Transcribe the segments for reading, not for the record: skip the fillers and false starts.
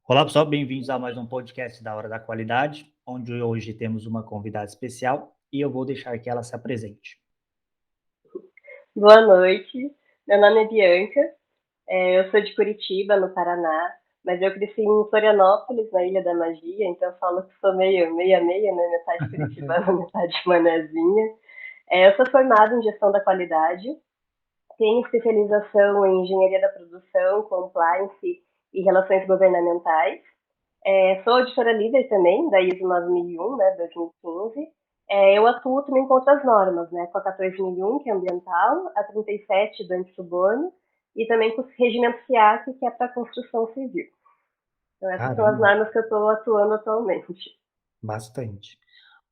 Olá, pessoal, bem-vindos a mais um podcast da Hora da Qualidade, onde hoje temos uma convidada especial e eu vou deixar que ela se apresente. Boa noite, meu nome é Bianca, eu sou de Curitiba, no Paraná, mas eu cresci em Florianópolis, na Ilha da Magia, então eu falo que sou meio meia-meia, né? Metade curitibana, metade manezinha. Eu sou formada em gestão da qualidade, tenho especialização em engenharia da produção, compliance e relações governamentais. Sou auditora líder também, da ISO 9001, né, 2015. Eu atuo também com outras normas, né, com a 14001, que é ambiental, a 37 do antissuborno, e também com o regimento FIAC, que é para construção civil. Então, essas são as Caramba, normas que eu estou atuando atualmente. bastante.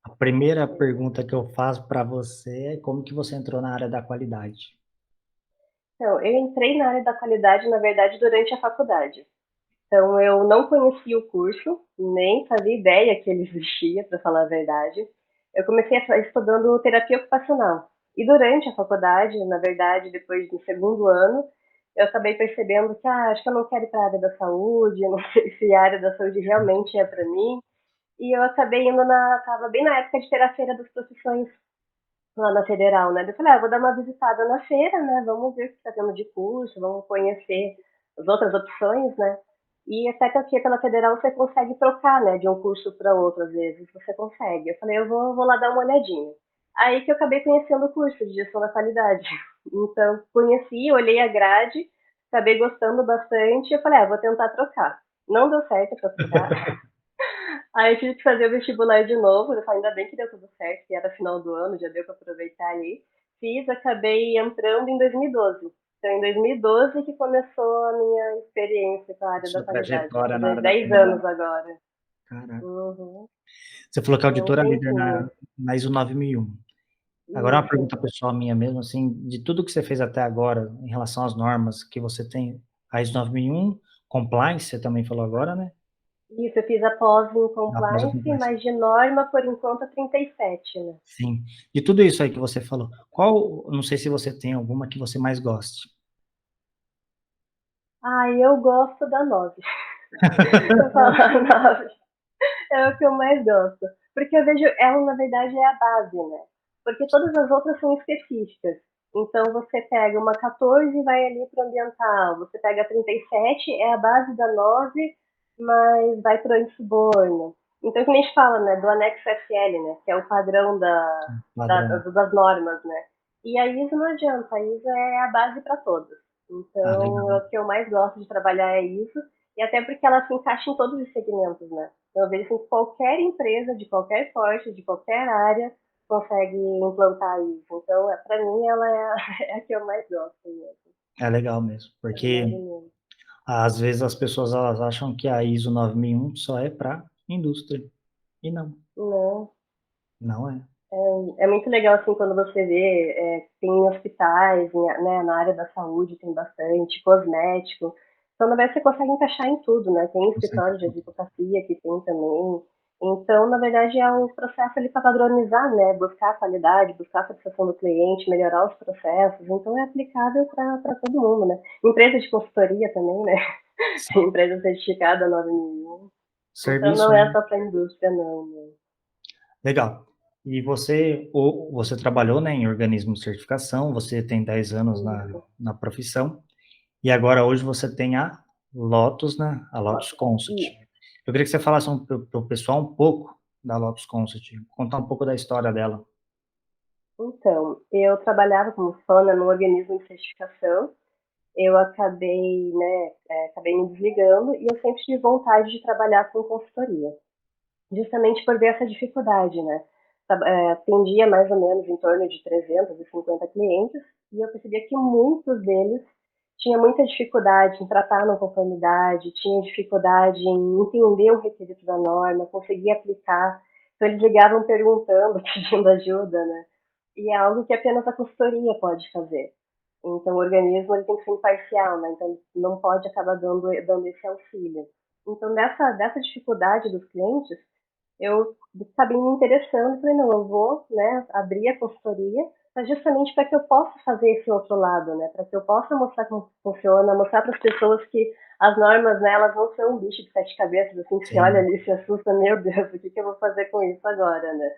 A primeira pergunta que eu faço para você é como que você entrou na área da qualidade? Então, eu entrei na área da qualidade, na verdade, durante a faculdade. Então, eu não conhecia o curso, nem fazia ideia que ele existia, para falar a verdade. Eu comecei estudando terapia ocupacional. E durante a faculdade, na verdade, depois do segundo ano, eu acabei percebendo que, acho que eu não quero ir para a área da saúde, eu não sei se a área da saúde realmente é para mim. E eu acabei indo tava bem na época de ter a feira das profissões lá na Federal, né? Eu falei, vou dar uma visitada na feira, né? Vamos ver o que está tendo de curso, vamos conhecer as outras opções, né? E até que aqui pela Federal você consegue trocar, né? De um curso para outro, às vezes, você consegue. Eu falei, vou lá dar uma olhadinha. Aí que eu acabei conhecendo o curso de gestão da qualidade. Então, conheci, olhei a grade, acabei gostando bastante, e eu falei, vou tentar trocar. Não deu certo para trocar, aí eu tive que fazer o vestibular de novo. Eu falei, ainda bem que deu tudo certo, que era final do ano, já deu para aproveitar aí. Fiz, acabei entrando em 2012. Então, em 2012 que começou a minha experiência com a área da Sua qualidade. Vai trajetória na fazer área da 10 qualidade? anos agora. Caraca. Uhum. Você falou que é É um auditora líder na tempinho. na ISO 9001. Agora uma Isso. pergunta pessoal minha mesmo, assim, de tudo que você fez até agora, em relação às normas que você tem, a ISO 9001, compliance, você também falou agora, né? Isso, eu fiz a pós em Após a compliance, compliance. mas de norma, por enquanto, a 37, né? Sim. De tudo isso aí que você falou, não sei se você tem alguma que você mais goste. Eu gosto da 9. Eu falo a 9. É o que eu mais gosto. Porque eu vejo ela, na verdade, é a base, né? Porque todas as outras são específicas. Então, você pega uma 14 e vai ali para o ambiental. Você pega a 37, é a base da 9, mas vai para o antisuborno. Então, que nem a gente fala, né? Do anexo FL, né? Que é o padrão Padrão. das normas, né? E a ISO não adianta. A ISO é a base para todas. Ah, Então, legal. o que eu mais gosto de trabalhar é isso. E até porque ela se encaixa em todos os segmentos, né? Então, eu vejo que qualquer empresa, de qualquer porte, de qualquer área, consegue implantar isso. Então, para mim, ela é a, é a que eu mais gosto mesmo. É legal mesmo, É a mais porque mesmo. às vezes as pessoas elas acham que a ISO 9001 só é para indústria, e não, Não, não é. é muito legal assim quando você vê, tem hospitais, né, na área da saúde tem bastante, cosmético. Então, na verdade, você consegue encaixar em tudo, né? Tem Você escritório de advocacia que tem também. Então, na verdade, é um processo ali para padronizar, né? Buscar a qualidade, buscar a satisfação do cliente, melhorar os processos. Então, é aplicável para todo mundo, né? Empresa de consultoria também, né? sim, Empresa certificada 9001. Então, serviço, não é né. só para a indústria, não, né? Legal. E você trabalhou, né, em organismo de certificação, você tem 10 anos na profissão, e agora hoje você tem a Lotus, né, a Lotus Consult. E Eu queria que você falasse para o pessoal um pouco da Lotus Consult, contar um pouco da história dela. Então, eu trabalhava como FANA num organismo de certificação. Eu acabei, né, acabei me desligando e eu sempre tive vontade de trabalhar com consultoria, justamente por ver essa dificuldade, né? Atendia mais ou menos em torno de 350 clientes e eu percebia que muitos deles tinham muita dificuldade em tratar não conformidade, tinham dificuldade em entender o requisito da norma, conseguir aplicar. Então eles ligavam perguntando, pedindo ajuda, né? E é algo que apenas a consultoria pode fazer. Então, o organismo ele tem que ser imparcial, né? Então, ele não pode acabar dando esse auxílio. Então, dessa dificuldade dos clientes, eu acabei me interessando e falei, não, eu vou, né, abrir a consultoria justamente para que eu possa fazer esse outro lado, né? Para que eu possa mostrar como funciona, mostrar para as pessoas que as normas, né, elas não são um bicho de sete cabeças, assim, que você olha Sim, ali e se assusta, meu Deus, o que, que eu vou fazer com isso agora, né?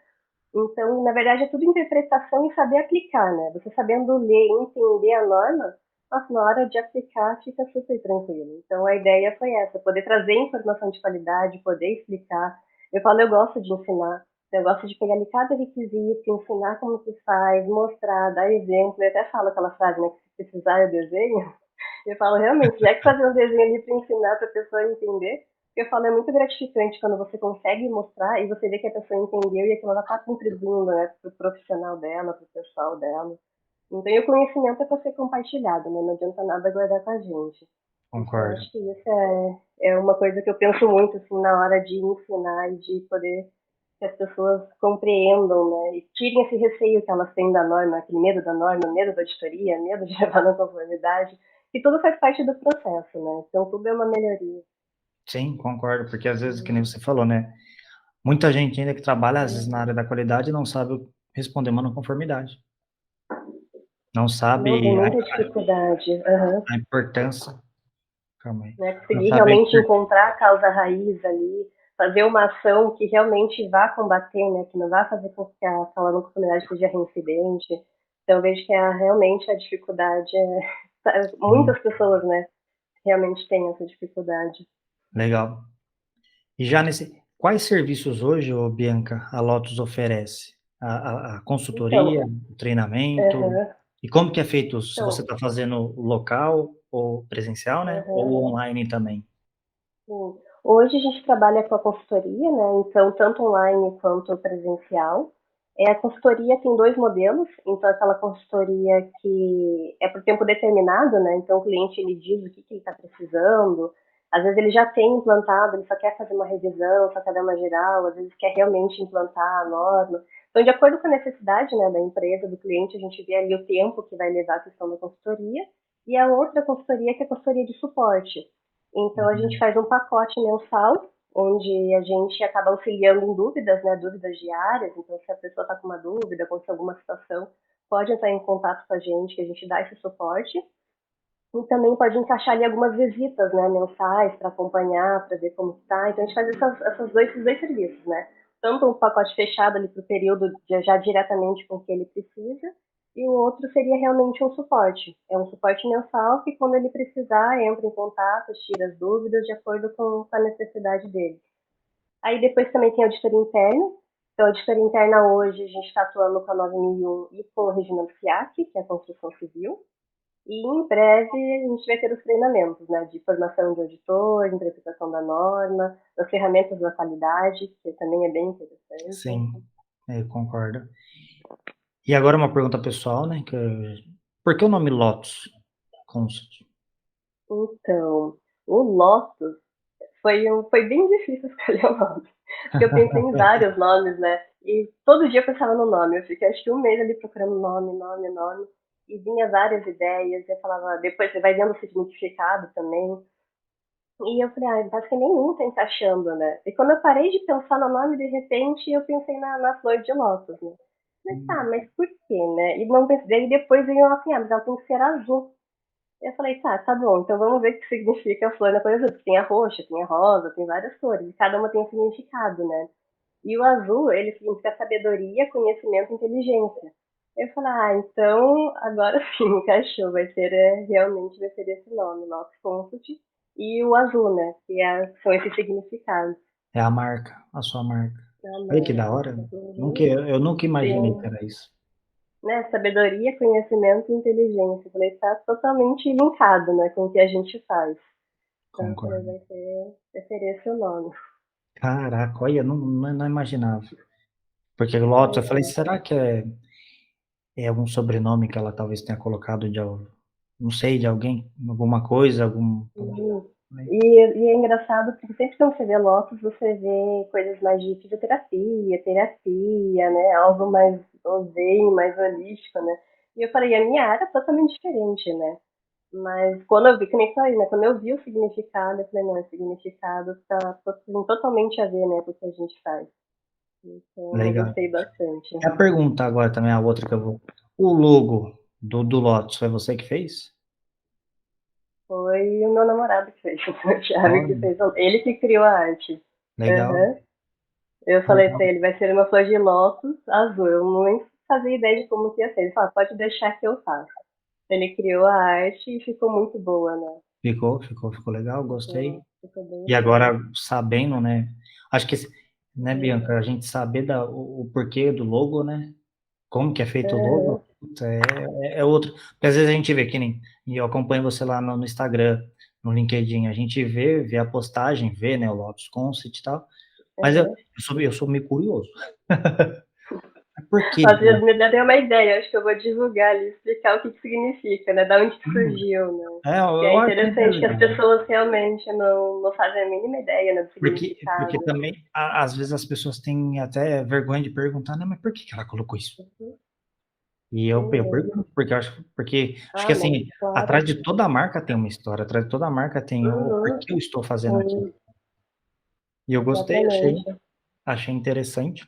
Então, na verdade, é tudo interpretação e saber aplicar, né? Você sabendo ler e entender a norma, nossa, na hora de aplicar fica super tranquilo. Então, a ideia foi essa, poder trazer informação de qualidade, poder explicar. Eu falo, eu gosto de ensinar, eu gosto de pegar ali cada requisito, ensinar como que faz, mostrar, dar exemplo. Eu até falo aquela frase, né, que se precisar eu desenho. Eu falo, realmente, já que fazer um desenho ali para ensinar para a pessoa entender, eu falo, é muito gratificante quando você consegue mostrar e você vê que a pessoa entendeu e aquilo ela está contribuindo, né, para o profissional dela, para o pessoal dela. Então, e o conhecimento é para ser compartilhado, né? Não adianta nada guardar com a gente. Então, eu concordo. acho que isso é uma coisa que eu penso muito, assim, na hora de ensinar e de poder que as pessoas compreendam, né? E tirem esse receio que elas têm da norma, aquele medo da norma, medo da auditoria, medo de levar na conformidade, que tudo faz parte do processo, né? Então, tudo é uma melhoria. Sim, concordo, porque às vezes, que nem você falou, né, muita gente ainda que trabalha, às vezes, na área da qualidade não sabe responder uma não conformidade. Não Não, tem sabe muita dificuldade. Aham. a importância, calma aí, Né? não Conseguir sabe a realmente impor encontrar a causa raiz ali, fazer uma ação que realmente vá combater, né? Que não vá fazer com que aquela não conformidade seja reincidente. Então, eu vejo que realmente a dificuldade sim, muitas pessoas, né, realmente têm essa dificuldade. legal. E já nesse quais serviços hoje, ô Bianca, a Lotus oferece? A consultoria, Então, o treinamento, aham, e como que é feito? Se você então, está fazendo local ou presencial, né, aham, ou online também? sim. Hoje a gente trabalha com a consultoria, né? Então, tanto online quanto presencial. A consultoria tem dois modelos, então aquela consultoria que é por tempo determinado, né? Então o cliente ele diz o que, que ele está precisando, às vezes ele já tem implantado, ele só quer fazer uma revisão, só quer dar uma geral, às vezes quer realmente implantar a norma. Então, de acordo com a necessidade, né, da empresa, do cliente, a gente vê ali o tempo que vai levar a questão da consultoria, e a outra consultoria que é a consultoria de suporte. Então a gente Uhum. faz um pacote mensal, onde a gente acaba auxiliando em dúvidas, né, dúvidas diárias. Então, se a pessoa está com uma dúvida, aconteceu alguma situação, pode entrar em contato com a gente, que a gente dá esse suporte. E também pode encaixar ali algumas visitas, né, mensais para acompanhar, para ver como está. Então a gente faz esses dois serviços, né? Tanto um pacote fechado ali para o período já diretamente com o que ele precisa, e o outro seria realmente um suporte. É um suporte mensal que quando ele precisar, entra em contato, tira as dúvidas de acordo com a necessidade dele. Aí depois também tem a auditoria interna. Então, a auditoria interna hoje a gente está atuando com a 9001 e com o regimento FIAC, que é a construção civil. E em breve a gente vai ter os treinamentos, né, de formação de auditor, interpretação da norma, das ferramentas da qualidade, que também é bem interessante. Sim, eu concordo. E agora uma pergunta pessoal, né, por que o nome Lotus Consult? Então, o Lotus foi bem difícil escolher o nome, porque eu pensei em vários nomes, né? E todo dia eu pensava no nome. Eu fiquei acho que um mês ali procurando nome, nome, nome, e vinha várias ideias. Eu falava, depois você vai vendo o significado também. E eu falei, ah, acho que nenhum tá encaixando, né? E quando eu parei de pensar no nome, de repente, eu pensei na flor de lótus, né? Mas tá, Hum, mas por quê, né? E não pensei, e depois veio assim, ah, mas ela tem que ser azul. Eu falei, tá bom, então vamos ver o que significa a flor na cor azul. Porque tem a roxa, tem a rosa, tem várias cores, e cada uma tem um significado, né? E o azul, ele significa sabedoria, conhecimento e inteligência. Eu falei, ah, então agora sim, encaixou, vai ser, realmente vai ser esse nome, Lotus Consult. E o azul, né, que são esses significados. é a marca, a sua marca. A Olha que da marca. hora, Uhum. nunca eu nunca imaginei que Tem, era isso. né, sabedoria, conhecimento e inteligência. Eu falei, está totalmente linkado, né, com o que a gente faz. Então, eu falei, Concordo. vai ser esse o nome. Caraca, olha, não imaginava. Porque Lotus, eu falei: "Será que é algum sobrenome que ela talvez tenha colocado de al não sei, de alguém, alguma coisa, algum". Uhum. Falei: E é engraçado porque sempre quando você vê Lotus, você vê coisas mais de fisioterapia, terapia, né? Algo mais zen, mais holístico, né? E eu falei, a minha área é totalmente diferente, né? Mas quando eu vi, que nem falei, né? Quando eu vi o significado, eu falei, não, o significado tem totalmente a ver, né, com o que a gente faz. Então, eu "Legal". gostei bastante. E a pergunta agora também, a outra que eu vou O logo do Lotus foi você que fez? Foi o meu namorado que fez, o Thiago que Olha, fez, ele que criou a arte. legal, Aham. Eu falei legal. pra ele, vai ser uma flor de lótus azul. Eu não fazia ideia de como que ia ser. Ele falou, pode deixar que eu faço. Ele criou a arte e ficou muito boa, né? Ficou legal, gostei. Ficou bem E show. agora sabendo, né, acho que né, Bianca, a gente saber o porquê do logo, né, como que é feito o logo, Aham, puta, é outro, porque às vezes a gente vê que nem, e eu acompanho você lá no Instagram, no LinkedIn, a gente vê a postagem, vê, né, o Lotus Concept e tal, mas eu aham. eu sou meio curioso. Por que Nossa, já Lotus? me deu uma ideia. Acho que eu vou divulgar ali, explicar o que que significa, né? Da onde que surgiu, né? Que é Eu acho que é interessante que as legal. pessoas realmente não fazem a mínima ideia, né, do Porque significado. também, às vezes as pessoas têm até vergonha de perguntar, né, mas por que ela colocou isso? Uhum, E eu uhum. pergunto, porque acho que Ah, não, assim, claro. atrás de toda marca tem uma história, atrás de toda marca tem o Uhum, porquê eu estou fazendo aquilo. sim, E eu gostei, exatamente. achei interessante.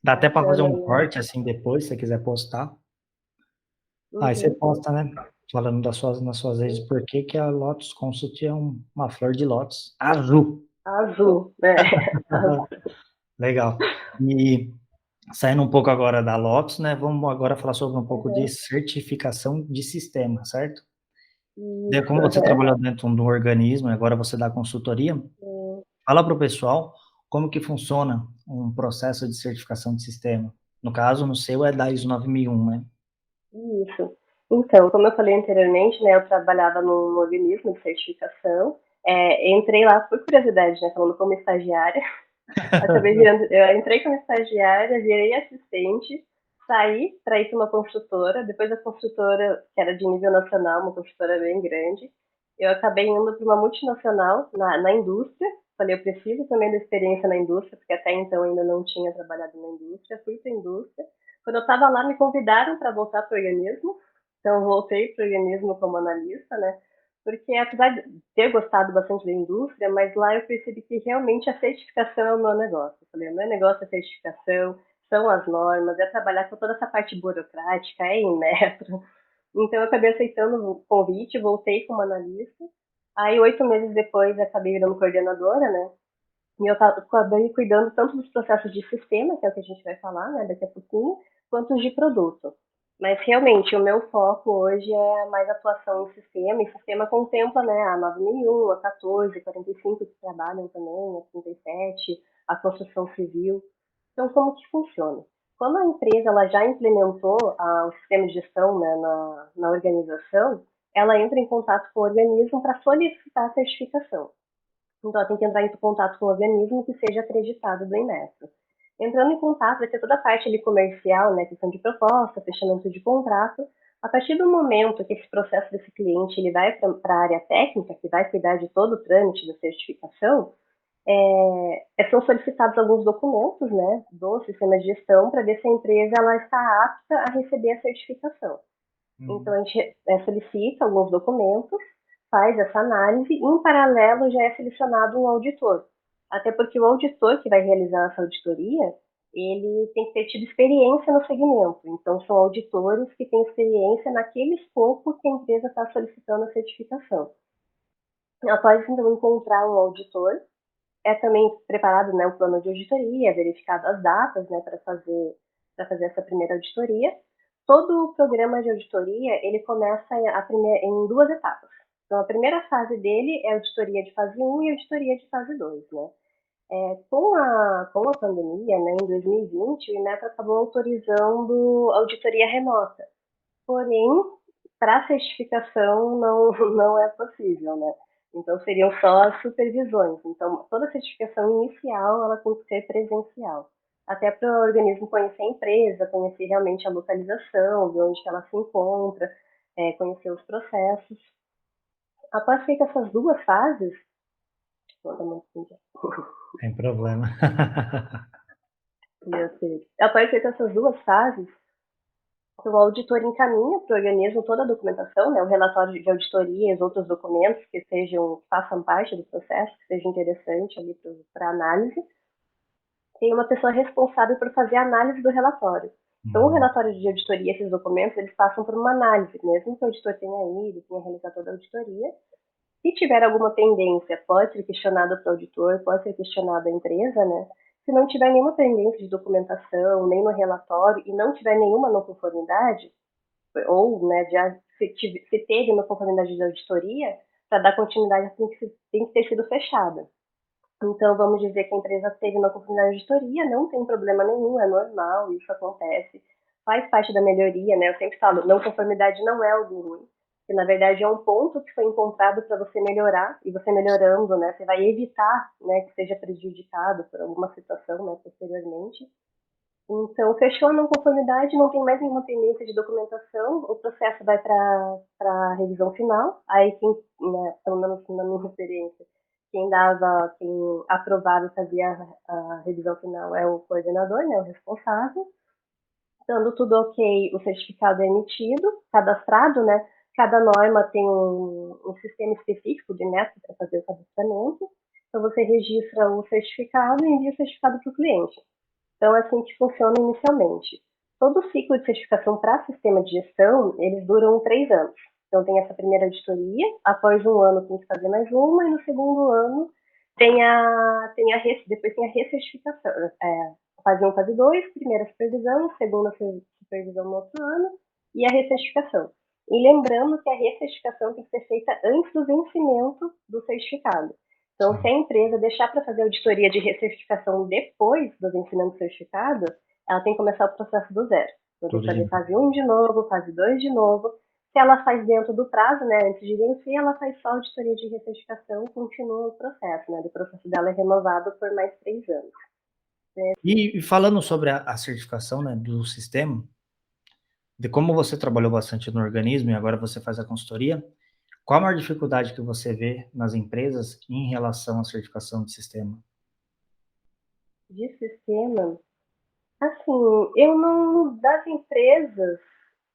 Dá até para Não, fazer não, um não. corte, assim, depois, se você quiser postar. Aí você Uhum. posta, né, falando nas suas redes, por que que a Lotus Consult é uma flor de lótus azul. Azul, né? Azul. Legal. E saindo um pouco agora da Lotus, né, vamos agora falar sobre um pouco de Uhum. certificação de sistema, certo? Daí, Isso, como você aham. trabalhou dentro de um organismo e agora você dá consultoria, Sim. fala para o pessoal como que funciona um processo de certificação de sistema. No caso, no seu é da ISO 9001, né? Isso. Então, como eu falei anteriormente, né, eu trabalhava num organismo de certificação. Entrei lá por curiosidade, né, falando como estagiária. Acabei virando, eu entrei como estagiária, virei assistente, saí para ir para uma construtora. Depois da construtora, que era de nível nacional, uma construtora bem grande, eu acabei indo para uma multinacional na indústria. Falei, eu preciso também da experiência na indústria, porque até então ainda não tinha trabalhado na indústria. Fui para a indústria. Quando eu estava lá, me convidaram para voltar para o organismo. Então, eu voltei para o organismo como analista, né? Porque apesar de ter gostado bastante da indústria, mas lá eu percebi que realmente a certificação é o meu negócio. Eu falei, o meu negócio é certificação, são as normas, é trabalhar com toda essa parte burocrática, é em metro. Então eu acabei aceitando o convite, voltei como analista. Aí 8 meses depois acabei virando coordenadora, né? E eu acabei cuidando tanto dos processos de sistema, que é o que a gente vai falar, né, daqui a pouquinho, quanto os de produto. Mas realmente o meu foco hoje é mais atuação em sistema, e sistema contempla, né, a 9001, a 14, a 45 que trabalham também, a 37, a construção civil. Então, como que funciona? Quando a empresa ela já implementou o sistema de gestão, né, na organização, ela entra em contato com o organismo para solicitar a certificação. Então, ela tem que entrar em contato com um organismo que seja acreditado do Inmetro. Entrando em contato, vai ter toda a parte ali comercial, né, questão de proposta, fechamento de contrato. A partir do momento que esse processo desse cliente ele vai para a área técnica, que vai cuidar de todo o trâmite da certificação, são solicitados alguns documentos, né, do sistema de gestão para ver se a empresa ela está apta a receber a certificação. Então, Uhum. a gente solicita alguns documentos, faz essa análise e, em paralelo, já é selecionado um auditor. Até porque o auditor que vai realizar essa auditoria, ele tem que ter tido experiência no segmento. Então, são auditores que têm experiência naquele escopo que a empresa está solicitando a certificação. Após, então, encontrar um auditor, é também preparado, né, o plano de auditoria, é verificado as datas, né, para fazer essa primeira auditoria. Todo o programa de auditoria ele começa em duas etapas. Então, a primeira fase dele é a auditoria de fase um e a auditoria de fase 2, né? Com a pandemia, né, em 2020, o INEP acabou autorizando auditoria remota. Porém, para certificação não, não é possível, né? Então seriam só as supervisões. Então toda a certificação inicial ela tem que ser presencial. Até para o organismo conhecer a empresa, conhecer realmente a localização, ver onde que ela se encontra, conhecer os processos. Após feitas essas duas fases, Sem problema. após feitas essas duas fases, o auditor encaminha para o organismo toda a documentação, né, o relatório de auditoria e os outros documentos que façam parte do processo, que seja interessante ali para análise. Tem uma pessoa responsável por fazer a análise do relatório. Então, o Hum, relatório de auditoria, esses documentos, eles passam por uma análise, mesmo que o auditor tenha ido, tenha realizado toda a auditoria. Se tiver alguma pendência, pode ser questionado para o auditor, pode ser questionado à empresa, né? Se não tiver nenhuma pendência de documentação, nem no relatório, e não tiver nenhuma não conformidade, ou né, se teve não conformidade de auditoria, para dar continuidade tem que ter sido fechada. Então, vamos dizer que a empresa teve uma oportunidade de auditoria, não tem problema nenhum, é normal, isso acontece, faz parte da melhoria, né? Eu sempre falo, não conformidade não é algo ruim, que na verdade é um ponto que foi encontrado para você melhorar, e você melhorando, né, você vai evitar, né, que seja prejudicado por alguma situação, né, posteriormente. Então, fechou a não conformidade, não tem mais nenhuma pendência de documentação, o processo vai para a revisão final, aí quem, né, pelo menos na minha experiência, quem aprovava e fazia a revisão final é o coordenador, né, o responsável. Dando tudo ok, o certificado é emitido, cadastrado, né, cada norma tem um sistema específico de método para fazer o cadastramento, então você registra o certificado e envia o certificado para o cliente. Então, é assim que funciona inicialmente. Todo o ciclo de certificação para sistema de gestão, eles duram 3 anos. Então, tem essa primeira auditoria, após um ano tem que fazer mais uma, e no segundo ano depois tem a recertificação. Fase 1, fase 2, primeira supervisão, segunda supervisão no outro ano, e a recertificação. E lembrando que a recertificação tem que ser feita antes do vencimento do certificado. Então, se a sim, empresa deixar para fazer auditoria de recertificação depois do vencimento do certificado, ela tem que começar o processo do zero. Então, tem que tudo de fazer novo. fase 1 de novo, fase 2 de novo. Se ela faz dentro do prazo, né, antes de vencer, ela faz só auditoria de recertificação e continua o processo, né? O processo dela é renovado por mais 3 anos. E falando sobre a certificação, né, do sistema, de como você trabalhou bastante no organismo e agora você faz a consultoria, qual a maior dificuldade que você vê nas empresas em relação à certificação de sistema? De sistema, assim, eu não, das empresas,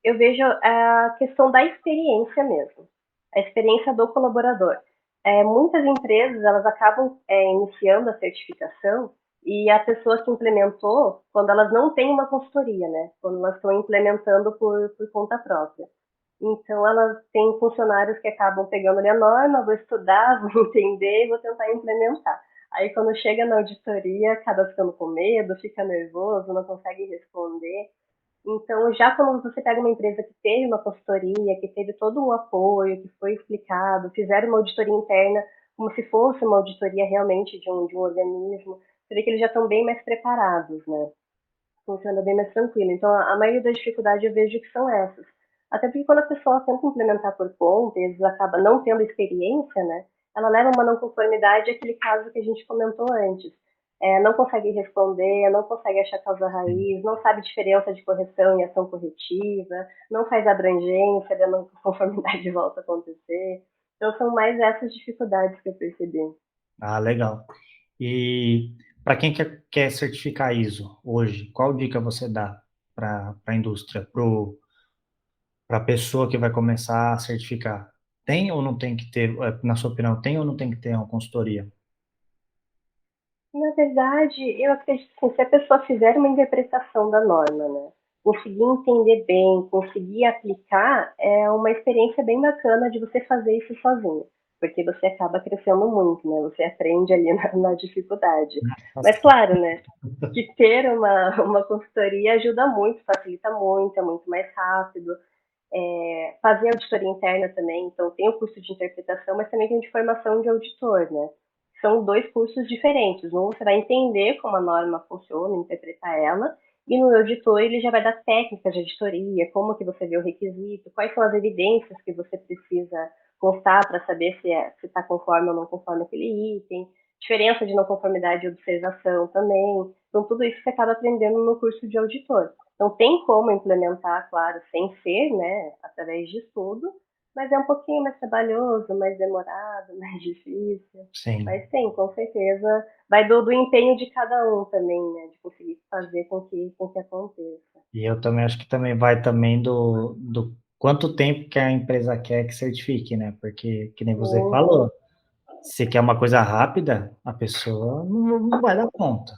eu vejo a questão da experiência mesmo, a experiência do colaborador. Muitas empresas elas acabam iniciando a certificação e a pessoa que implementou, quando elas não têm uma consultoria, né? Quando elas estão implementando por conta própria. Então, elas têm funcionários que acabam pegando ali a norma, vou estudar, vou entender e vou tentar implementar. Aí, quando chega na auditoria, acaba ficando com medo, fica nervoso, não consegue responder. Então, já quando você pega uma empresa que teve uma consultoria, que teve todo um apoio, que foi explicado, fizeram uma auditoria interna, como se fosse uma auditoria realmente de um organismo, você vê que eles já estão bem mais preparados, né? Funciona bem mais tranquilo. Então, a maioria das dificuldades eu vejo que são essas. Até porque quando a pessoa tenta implementar por conta, e às vezes acaba não tendo experiência, né? Ela leva uma não conformidade, aquele caso que a gente comentou antes. Não consegue responder, não consegue achar causa Sim. raiz, não sabe diferença de correção e ação corretiva, não faz abrangência, a não conformidade volta a acontecer. Então, são mais essas dificuldades que eu percebi. Ah, legal. E para quem quer certificar ISO hoje, qual dica você dá para a indústria, para a pessoa que vai começar a certificar? Tem ou não tem que ter, na sua opinião, tem ou não tem que ter uma consultoria? Na verdade, eu acredito que se a pessoa fizer uma interpretação da norma, né, conseguir entender bem, conseguir aplicar, é uma experiência bem bacana de você fazer isso sozinho, porque você acaba crescendo muito, né? Você aprende ali na dificuldade. Mas Nossa. claro, né, que ter uma consultoria ajuda muito, facilita muito, é muito mais rápido. Fazer auditoria interna também, então tem o curso de interpretação, mas também tem de formação de auditor, né? São dois cursos diferentes. Um você vai entender como a norma funciona, interpretar ela, e no auditor ele já vai dar técnicas de auditoria, como que você vê o requisito, quais são as evidências que você precisa constar para saber se está conforme ou não conforme aquele item, diferença de não conformidade e observação também. Então tudo isso você acaba aprendendo no curso de auditor. Não tem como implementar, claro, sem ser, né, através de estudo, mas é um pouquinho mais trabalhoso, mais demorado, mais difícil. Sim. Mas tem, com certeza, vai do empenho de cada um também, né, de conseguir fazer com que aconteça. E eu também acho que também vai também do quanto tempo que a empresa quer que certifique, né? Porque, que nem você Uhum. falou, se quer uma coisa rápida, a pessoa não vai dar conta.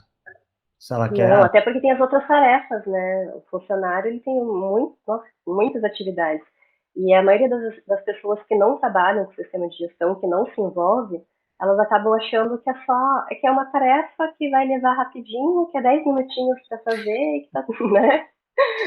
Se ela quer, Não, até porque tem as outras tarefas, né? O funcionário ele tem nossa, muitas atividades. E a maioria das pessoas que não trabalham com sistema de gestão, que não se envolve, elas acabam achando que que é uma tarefa que vai levar rapidinho, que é 10 minutinhos para fazer, e que tá, né?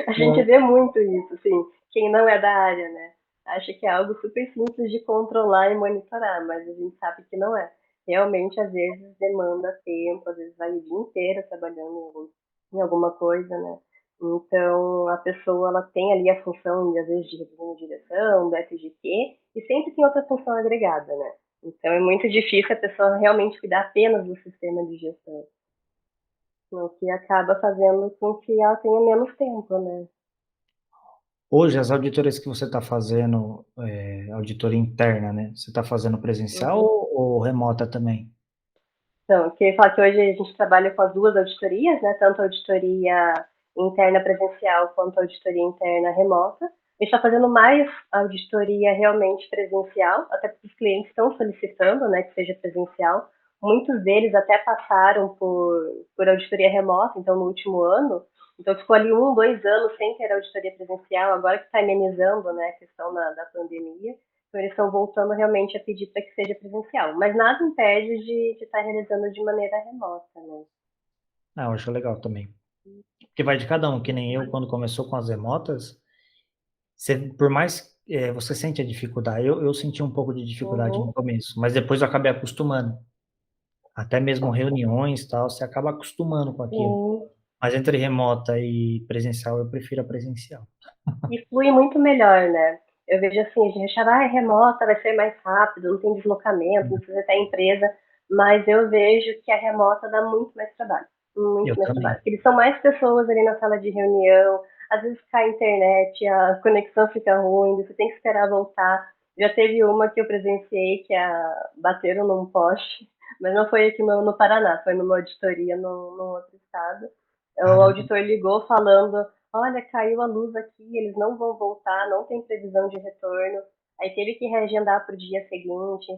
A gente vê muito isso, assim, quem não é da área, né? Acha que é algo super simples de controlar e monitorar, mas a gente sabe que não é. Realmente, às vezes, demanda tempo, às vezes vai o dia inteiro trabalhando em alguma coisa, né? Então, a pessoa, ela tem ali a função, às vezes, de revisão de direção, do FGQ, e sempre tem outra função agregada, né? Então, é muito difícil a pessoa realmente cuidar apenas do sistema de gestão, o que acaba fazendo com que ela tenha menos tempo, né? hoje as auditorias que você está fazendo, auditoria interna, né? Você está fazendo presencial Uhum. ou remota também? Então, eu queria falar que hoje a gente trabalha com as duas auditorias, né? Tanto a auditoria interna presencial quanto a auditoria interna remota. A gente está fazendo mais auditoria realmente presencial, até porque os clientes estão solicitando, né, que seja presencial. Muitos deles até passaram por auditoria remota, então no último ano. Então ficou ali 1, 2 anos sem ter auditoria presencial, agora que está amenizando, né, a questão da pandemia. Então, eles estão voltando realmente a pedir para que seja presencial. Mas nada impede de estar realizando de maneira remota, né? Ah, eu acho legal também. Porque vai de cada um, que nem eu, quando começou com as remotas, você, por mais você sente a dificuldade, eu senti um pouco de dificuldade no Uhum. começo, mas depois eu acabei acostumando. Até mesmo reuniões, tal, você acaba acostumando com aquilo. Sim. Mas entre remota e presencial, eu prefiro a presencial. E flui muito melhor, né? Eu vejo assim, a gente achava, ah, é remota, vai ser mais rápido, não tem deslocamento, não precisa estar em empresa, mas eu vejo que a remota dá Eu muito mais trabalho, também. porque eles são mais pessoas ali na sala de reunião, às vezes cai a internet, a conexão fica ruim, você tem que esperar voltar. Já teve uma que eu presenciei que bateram num poste, mas não foi aqui no Paraná, foi numa auditoria no outro estado. O Caramba, auditor ligou falando: olha, caiu a luz aqui, eles não vão voltar, não tem previsão de retorno. Aí teve que reagendar para o dia seguinte.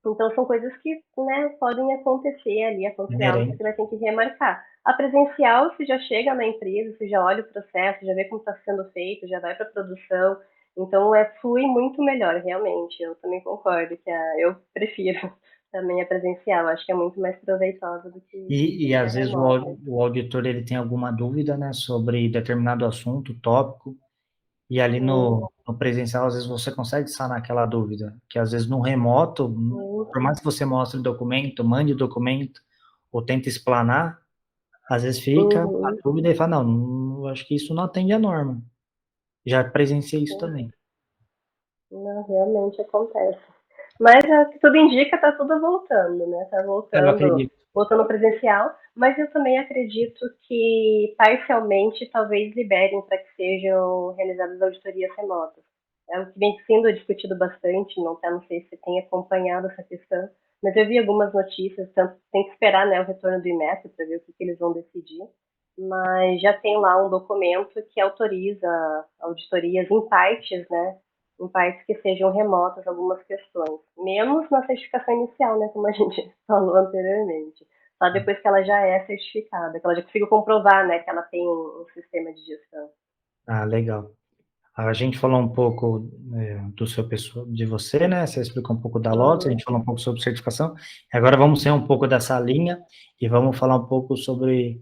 Então são coisas que, né, podem acontecer ali, acontecer algo que você inerente. vai ter que remarcar. A presencial, você já chega na empresa, você já olha o processo, já vê como está sendo feito, já vai para a produção. Então flui muito melhor, realmente. Eu também concordo que eu prefiro também a presencial. Acho que é muito mais proveitosa E do que a às vezes remota. o auditor ele tem alguma dúvida, né, sobre determinado assunto, tópico, e ali Sim, no presencial, às vezes você consegue sanar aquela dúvida, que às vezes no remoto, por sim. mais que você mostre o documento, mande o documento, ou tente explanar, às vezes fica a Uhum. dúvida e fala, não, acho que isso não atende à norma. Já presenciei isso Sim. também. Não, realmente acontece. Mas o que tudo indica, tá tudo voltando, né? Tá Eu voltando, acredito. voltando presencial, mas eu também acredito que parcialmente talvez liberem para que sejam realizadas auditorias remotas. É o que vem sendo discutido bastante, não sei se tem acompanhado essa questão, mas eu vi algumas notícias, tanto tem que esperar, né, o retorno do IMET para ver o que eles vão decidir, mas já tem lá um documento que autoriza auditorias em partes, né, em partes que sejam remotas algumas questões, menos na certificação inicial, né, como a gente falou anteriormente. Só depois que ela já é certificada, que ela já conseguiu comprovar, né, que ela tem um sistema de gestão. Ah, legal. A gente falou um pouco do seu pessoal, de você, né? Você explicou um pouco da Lotus, a Uhum. gente falou um pouco sobre certificação. Agora vamos sair um pouco dessa linha e vamos falar um pouco sobre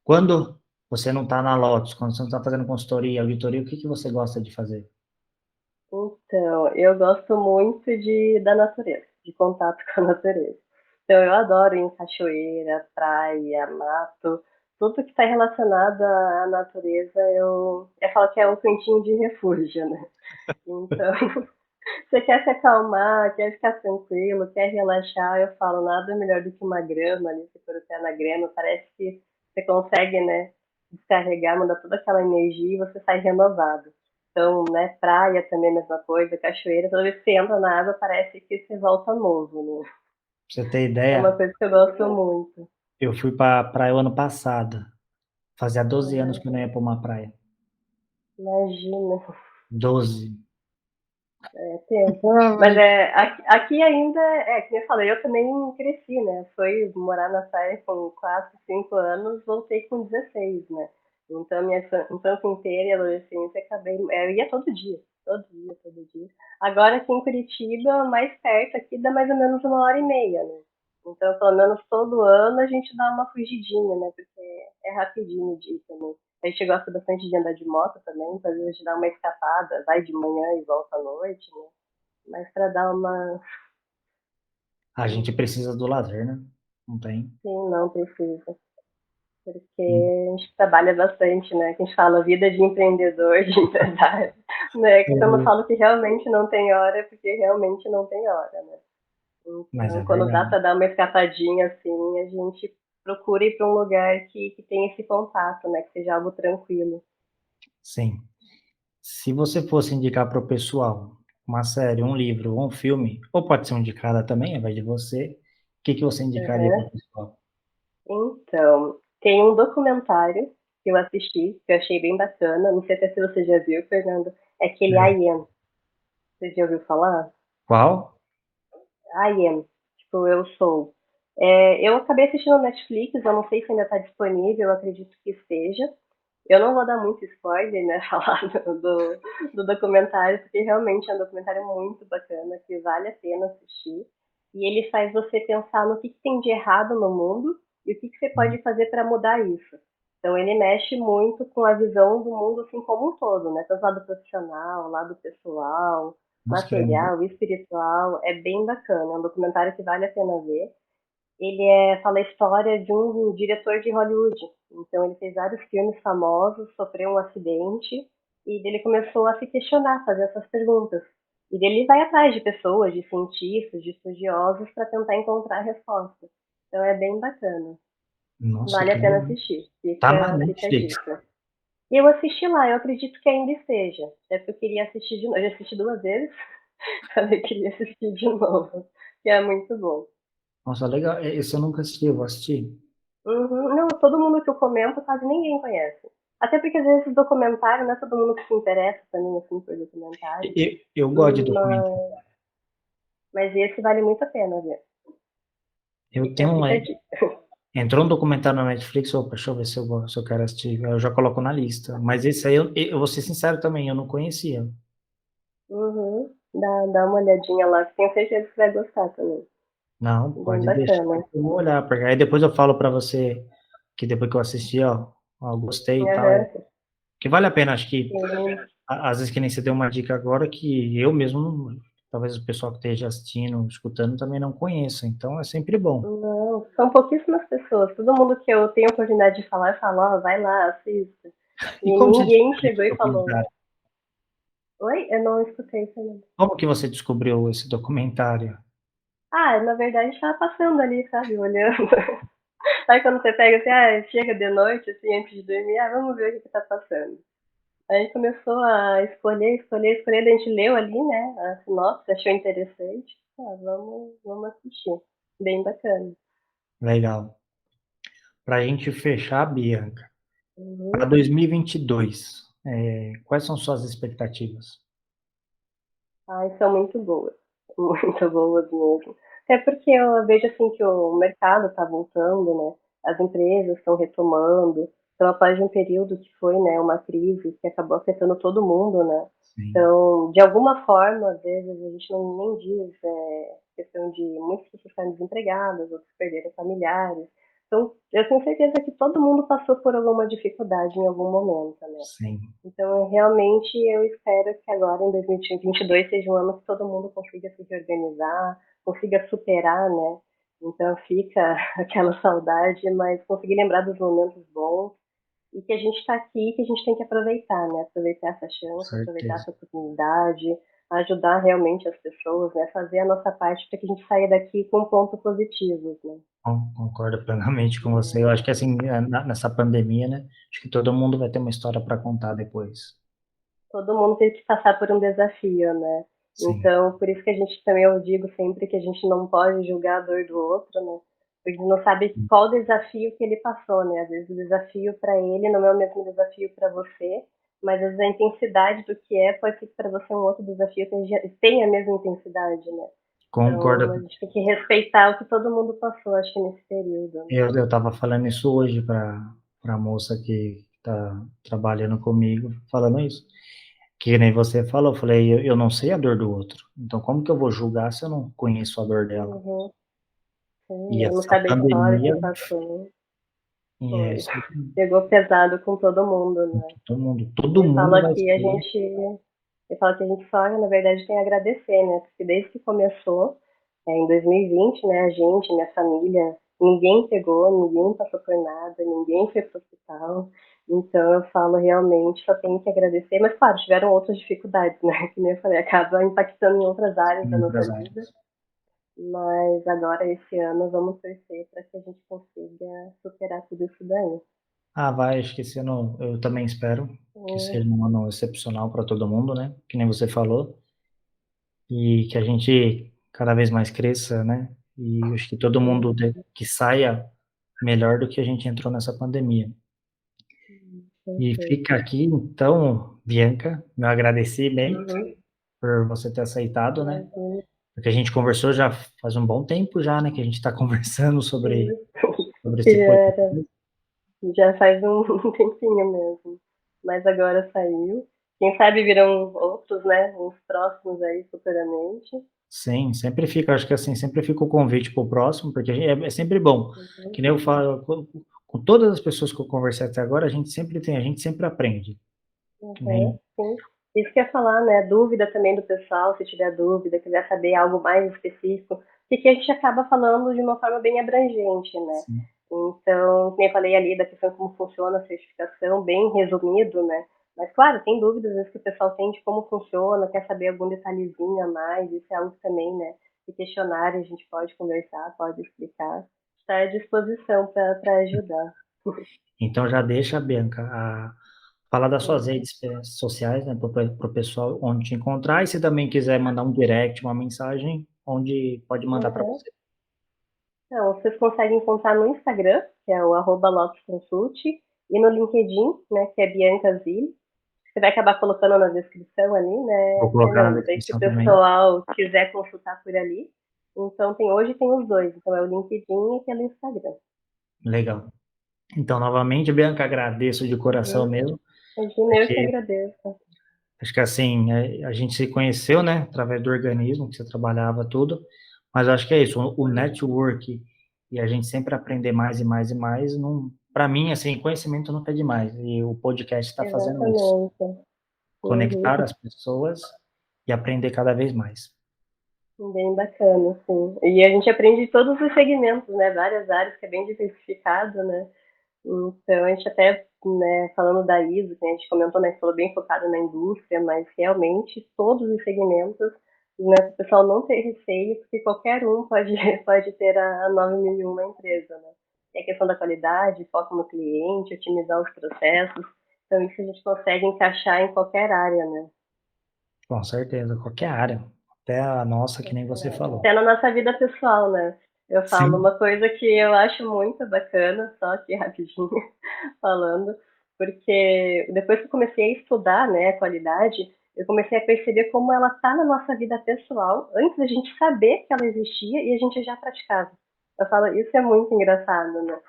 quando você não está na Lotus, quando você não está fazendo consultoria, auditoria, o que que você gosta de fazer? Então, eu gosto muito da natureza, de contato com a natureza. Então, eu adoro ir em cachoeira, praia, mato, tudo que está relacionado à natureza, eu falo que é um cantinho de refúgio, né? Então, você quer se acalmar, quer ficar tranquilo, quer relaxar, eu falo, nada melhor do que uma grama ali, você pôr o pé na grama, parece que você consegue, né, descarregar, mandar toda aquela energia e você sai renovado. Então, né, praia também é a mesma coisa, cachoeira, toda vez que você entra na água parece que você volta novo, né? Pra você ter É uma ideia, coisa que eu gosto muito. eu fui para praia o ano passado. Fazia 12 anos Uhum. que eu não ia para uma praia. Imagina. 12. É tempo. Ah, Mas mas aqui ainda, que nem eu falei, eu também cresci, né? Foi morar na praia com 4, 5 anos, voltei com 16, né? Então, minha infância inteira e adolescência, acabei, eu ia todo dia, todo dia, todo dia. Agora, aqui em Curitiba, mais perto, aqui dá mais ou menos 1h30, né? Então, pelo menos todo ano a gente dá uma fugidinha, né? Porque é rapidinho de ir também. A gente gosta bastante de andar de moto também, então às vezes a gente dá uma escapada, vai de manhã e volta à noite, né? Mas para dar uma. a gente precisa do lazer, né? Não tem. Sim, não precisa. Porque Sim. a gente trabalha bastante, né? Que a gente fala vida de empreendedor, de empresário, né? Que quando eu É, falo que realmente não tem hora, é porque realmente não tem hora, né? mas Então, é quando dá verdade. para dar uma escapadinha assim, a gente procura ir para um lugar que tem esse contato, né? Que seja algo tranquilo. Sim. Se você fosse indicar para o pessoal uma série, um livro ou um filme, ou pode ser um de cada também, vai de você, o que que você indicaria para Uhum. o pessoal? Então, tem um documentário que eu assisti, que eu achei bem bacana. Não sei até se você já viu, Fernando. É aquele É. I Am. Você já ouviu falar? Qual? I Am. Tipo, eu sou. Eu acabei assistindo no Netflix, eu não sei se ainda está disponível, eu acredito que esteja. Eu não vou dar muito spoiler, né, falar do documentário, porque realmente é um documentário muito bacana, que vale a pena assistir. E ele faz você pensar no que tem de errado no mundo e o que você Hum, pode fazer para mudar isso. Então ele mexe muito com a visão do mundo assim como um todo, né? Tanto lado profissional, lado pessoal, nossa, que legal. material, espiritual. É bem bacana, é um documentário que vale a pena ver. Ele fala a história de um diretor de Hollywood. Então ele fez vários filmes famosos, sofreu um acidente e ele começou a se questionar, fazer essas perguntas. E ele vai atrás de pessoas, de cientistas, de estudiosos para tentar encontrar respostas. Então é bem bacana. Nossa, Vale que a pena legal. assistir. Tá na Fica a Netflix. dica. E eu assisti lá, eu acredito que ainda esteja. Até porque eu queria assistir de novo. Eu já assisti 2 vezes, falei que queria assistir de novo. Que é muito bom. Nossa, legal. Esse eu nunca assisti, eu vou assistir. Uhum. Não, todo mundo que eu comento quase ninguém conhece. Até porque às vezes documentário não é todo mundo que se interessa também assim por documentário. Eu gosto de documentário. Mas, mas esse vale muito a pena ver. Eu tenho um, Fica a dica. entrou um documentário na Netflix, opa, deixa eu ver se eu quero assistir. Eu já coloco na lista. Mas esse aí, eu vou ser sincero também, eu não conhecia. Uhum. Dá uma olhadinha lá, que tenho certeza que vai gostar também. Não, Bem pode deixar bacana. que eu vou olhar, porque aí depois eu falo pra você que depois que eu assisti, ó, gostei e tal. Aham. Que vale a pena, acho que Sim. às vezes que nem você deu uma dica agora que eu mesmo, talvez o pessoal que esteja assistindo, escutando também não conheça, então é sempre bom. Não, são pouquíssimas pessoas. Todo mundo que eu tenho a oportunidade de falar, fala, ó, vai lá, assista. E E como você ninguém descobriu esse chegou e falou. documentário? Oi? Eu não escutei, Fernando. Como que você descobriu esse documentário? Ah, na verdade, estava passando ali, sabe, olhando. Sabe quando você pega assim, chega de noite, assim, antes de dormir, vamos ver o que que tá passando. Aí começou a escolher, daí a gente leu ali, né, a sinopse, achou interessante. Vamos assistir. Bem bacana. Legal. Para a gente fechar, Bianca, para Uhum. 2022, quais são suas expectativas? Ai, são muito boas. Muito boas mesmo. Até porque eu vejo assim que o mercado está voltando, né? As empresas estão retomando. Então, após um período que foi, né, uma crise que acabou afetando todo mundo, né? Sim, Então, de alguma forma, às vezes a gente não nem diz questão de muitas pessoas ficarem desempregadas, outros perderam familiares. Então, eu tenho certeza que todo mundo passou por alguma dificuldade em algum momento, né? sim, Então, realmente, eu espero que agora, em 2022, seja um ano que todo mundo consiga se reorganizar, consiga superar, né? Então, fica aquela saudade, mas conseguir lembrar dos momentos bons e que a gente está aqui, que a gente tem que aproveitar, né? Aproveitar essa com chance, aproveitar certeza. essa oportunidade, ajudar realmente as pessoas, né? Fazer a nossa parte para que a gente saia daqui com pontos positivos, né? Concordo plenamente com você. Eu acho que assim, nessa pandemia, né? Acho que todo mundo vai ter uma história para contar depois. Todo mundo teve que passar por um desafio, né? Sim, Então, por isso que a gente também, eu digo sempre que a gente não pode julgar a dor do outro, né? Porque não sabe qual desafio que ele passou, né? Às vezes o desafio para ele não é o mesmo desafio para você, mas às vezes a intensidade do que é pode ser que para você um outro desafio tenha a mesma intensidade, né? Concordo. Então a gente tem que respeitar o que todo mundo passou, acho que nesse período. Né? Eu estava falando isso hoje para a moça que está trabalhando comigo, falando isso. Que nem você falou, eu falei, eu não sei a dor do outro. Então, como que eu vou julgar se eu não conheço a dor dela? Uhum. E Sim, não essa sabe a história que pandemia, passou. é Foi. isso, Pegou pesado com todo mundo, né? todo Eu falo mundo vai aqui, ser. eu falo que a gente só, na verdade, tem a agradecer, né? Porque desde que começou, em 2020, né, a gente, minha família, ninguém pegou, ninguém passou por nada, ninguém foi pro hospital. Então eu falo realmente, só tenho que agradecer, mas claro, tiveram outras dificuldades, né? Que nem eu falei, acaba impactando em outras áreas da nossa vida. Empresários. Mas agora, esse ano, vamos torcer para que a gente consiga superar tudo isso daí. Ah, vai, acho que esse ano eu também espero que Hum, seja um ano excepcional para todo mundo, né? Que nem você falou, e que a gente cada vez mais cresça, né? E acho que todo mundo que saia melhor do que a gente entrou nessa pandemia. E fica perfeito. aqui, então, Bianca, meu agradecimento Uhum. por você ter aceitado, né? Imagina. Porque a gente conversou já faz um bom tempo já, né? Que a gente está conversando sobre esse Já, podcast. já faz um um tempinho mesmo. Mas agora saiu. Quem sabe virão outros, né? Uns próximos aí futuramente. Sim, sempre fica, acho que assim, sempre fica o convite para o próximo, porque é sempre bom. Uhum. Que nem eu falo, com todas as pessoas que eu conversei até agora, a gente sempre aprende. Que Uhum. nem, Sim. Isso que eu ia falar, né? Dúvida também do pessoal, se tiver dúvida, quiser saber algo mais específico, porque a gente acaba falando de uma forma bem abrangente, né? sim, Então, como eu falei ali da questão de como funciona a certificação, bem resumido, né? Mas, claro, tem dúvidas às vezes, que o pessoal tem de como funciona, quer saber algum detalhezinho a mais, isso é algo também, né? De questionário, a gente pode conversar, pode explicar. Está à disposição para ajudar. então já deixa, Bianca, falar das suas redes sociais, né, para o pessoal onde te encontrar, e se também quiser mandar um direct, uma mensagem, onde pode mandar para Uhum. você. Então, vocês conseguem encontrar no Instagram, que é o @lopesconsult, e no LinkedIn, né, que é Bianca Zilli. Você vai acabar colocando na descrição ali, Vou né, colocar na Fernando? Daí se o descrição também. pessoal quiser consultar por ali. Então hoje tem os dois, então é o LinkedIn e pelo Instagram. Legal. Então, novamente, Bianca, agradeço de coração Uhum. mesmo, Imagina, eu que porque agradeço. acho que assim, a gente se conheceu, né, através do organismo que você trabalhava tudo, mas acho que é isso, o network e a gente sempre aprender mais e mais e mais, não, para mim, assim, conhecimento nunca é demais, e o podcast está fazendo isso, Exatamente. conectar Uhum. as pessoas e aprender cada vez mais. Bem bacana, sim. E a gente aprende todos os segmentos, né? Várias áreas, que é bem diversificado, né? Então, a gente até, né, falando da ISO, que a gente comentou, né, que falou bem focado na indústria, mas realmente todos os segmentos, né, o pessoal não ter receio, porque qualquer um pode, pode ter a 9001 na empresa, né? E a questão da qualidade, foco no cliente, otimizar os processos, então isso a gente consegue encaixar em qualquer área, né? Com certeza, qualquer área, até a nossa, que nem você falou. Até na nossa vida pessoal, né? Eu falo Sim, uma coisa que eu acho muito bacana, só aqui rapidinho falando, porque depois que eu comecei a estudar, né, a qualidade, eu comecei a perceber como ela tá na nossa vida pessoal, antes da gente saber que ela existia e a gente já praticava. Eu falo, isso é muito engraçado, né?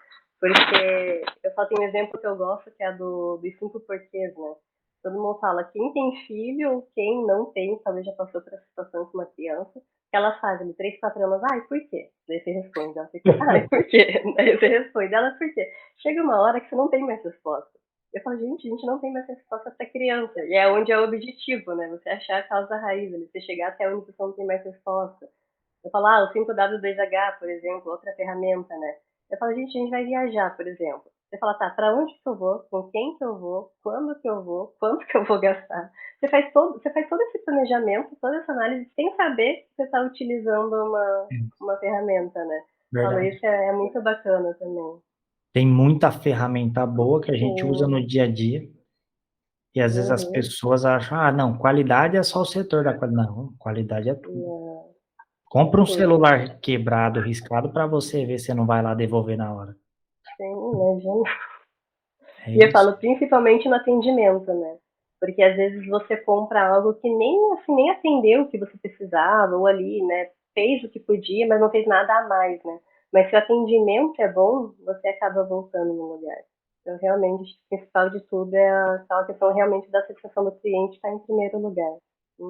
Porque eu só tenho um exemplo que eu gosto, que é dos 5 porquês, né? Todo mundo fala, quem tem filho, quem não tem, talvez já passou por essa situação com uma criança, ela faz ali 3, 4 anos, ai, por quê? Daí você responde, ela fica, ai, por quê? Daí você responde, ela, por quê? Chega uma hora que você não tem mais resposta. Eu falo, gente, a gente não tem mais resposta para criança. E é onde é o objetivo, né? Você achar a causa raiz, ali, você chegar até onde você não tem mais resposta. Eu falo, o 5W2H, por exemplo, outra ferramenta, né? Eu falo, gente, a gente vai viajar, por exemplo. Você fala, tá, pra onde que eu vou? Com quem que eu vou? Quando que eu vou? Quanto que eu vou gastar? Você faz todo esse planejamento, toda essa análise, sem saber que você está utilizando uma ferramenta, né? Falo, verdade. isso é muito bacana também. Tem muita ferramenta boa que a gente usa Sim. no dia a dia, e às vezes as Uhum. pessoas acham: "Ah, não, qualidade é só o setor da qualidade". Não, qualidade é tudo. Não, é Compra um tudo. celular quebrado, riscado, para você ver se não vai lá devolver na hora. Sim, imagina. É E eu isso. falo principalmente no atendimento, né? Porque às vezes você compra algo que nem, assim, nem atendeu o que você precisava, ou ali, né, fez o que podia, mas não fez nada a mais, né? Mas se o atendimento é bom, você acaba voltando no lugar. Então, realmente, o principal de tudo é aquela questão realmente da satisfação do cliente estar em primeiro lugar.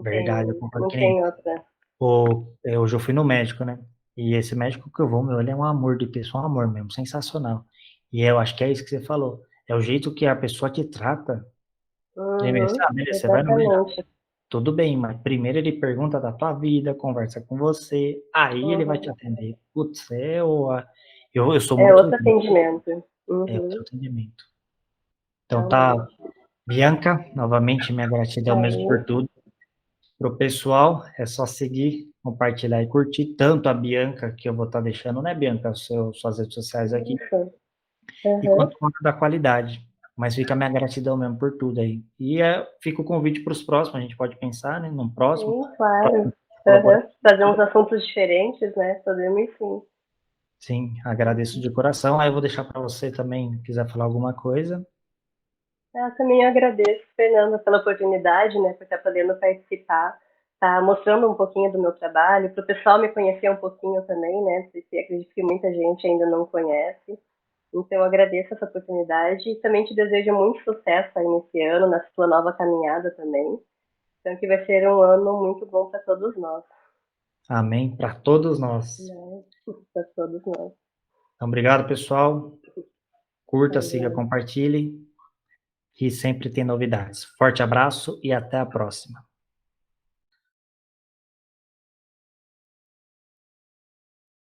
Verdade, eu concordo Não que nem tem outra. hoje eu fui no médico, né? E esse médico que eu vou, meu, ele é um amor de pessoa, um amor mesmo, sensacional. E eu acho que é isso que você falou. É o jeito que a pessoa te trata. Primeiro, Uhum, beleza, você vai no médico, exatamente. tudo bem, mas primeiro ele pergunta da tua vida, conversa com você, aí ele vai te Uhum. atender. Putz, eu sou É muito outro atendimento. é outro Uhum, atendimento. Então tá, realmente. Bianca, novamente minha gratidão mesmo por Aí, tudo. Pro pessoal, é só seguir, compartilhar e curtir, tanto a Bianca, que eu vou estar deixando, né, Bianca, suas redes sociais aqui, isso. e Uhum. quanto da qualidade. Mas fica a minha gratidão mesmo por tudo aí. E fica o convite para os próximos, a gente pode pensar, né, num próximo, Sim, claro. próximo Uhum. Fazer uns colaboração. assuntos diferentes, né? Podemos sim. Sim, agradeço de coração. Aí eu vou deixar para você também, quiser falar alguma coisa. Eu também agradeço, Fernanda, pela oportunidade, né, por estar podendo participar, tá mostrando um pouquinho do meu trabalho, para o pessoal me conhecer um pouquinho também, né, porque acredito que muita gente ainda não conhece. Então, eu agradeço essa oportunidade e também te desejo muito sucesso aí nesse ano, na sua nova caminhada também. Então, que vai ser um ano muito bom para todos nós, Amém para todos nós. né? Para todos nós. Então, obrigado, pessoal. Curta, siga, Valeu. compartilhe, que sempre tem novidades. Forte abraço e até a próxima.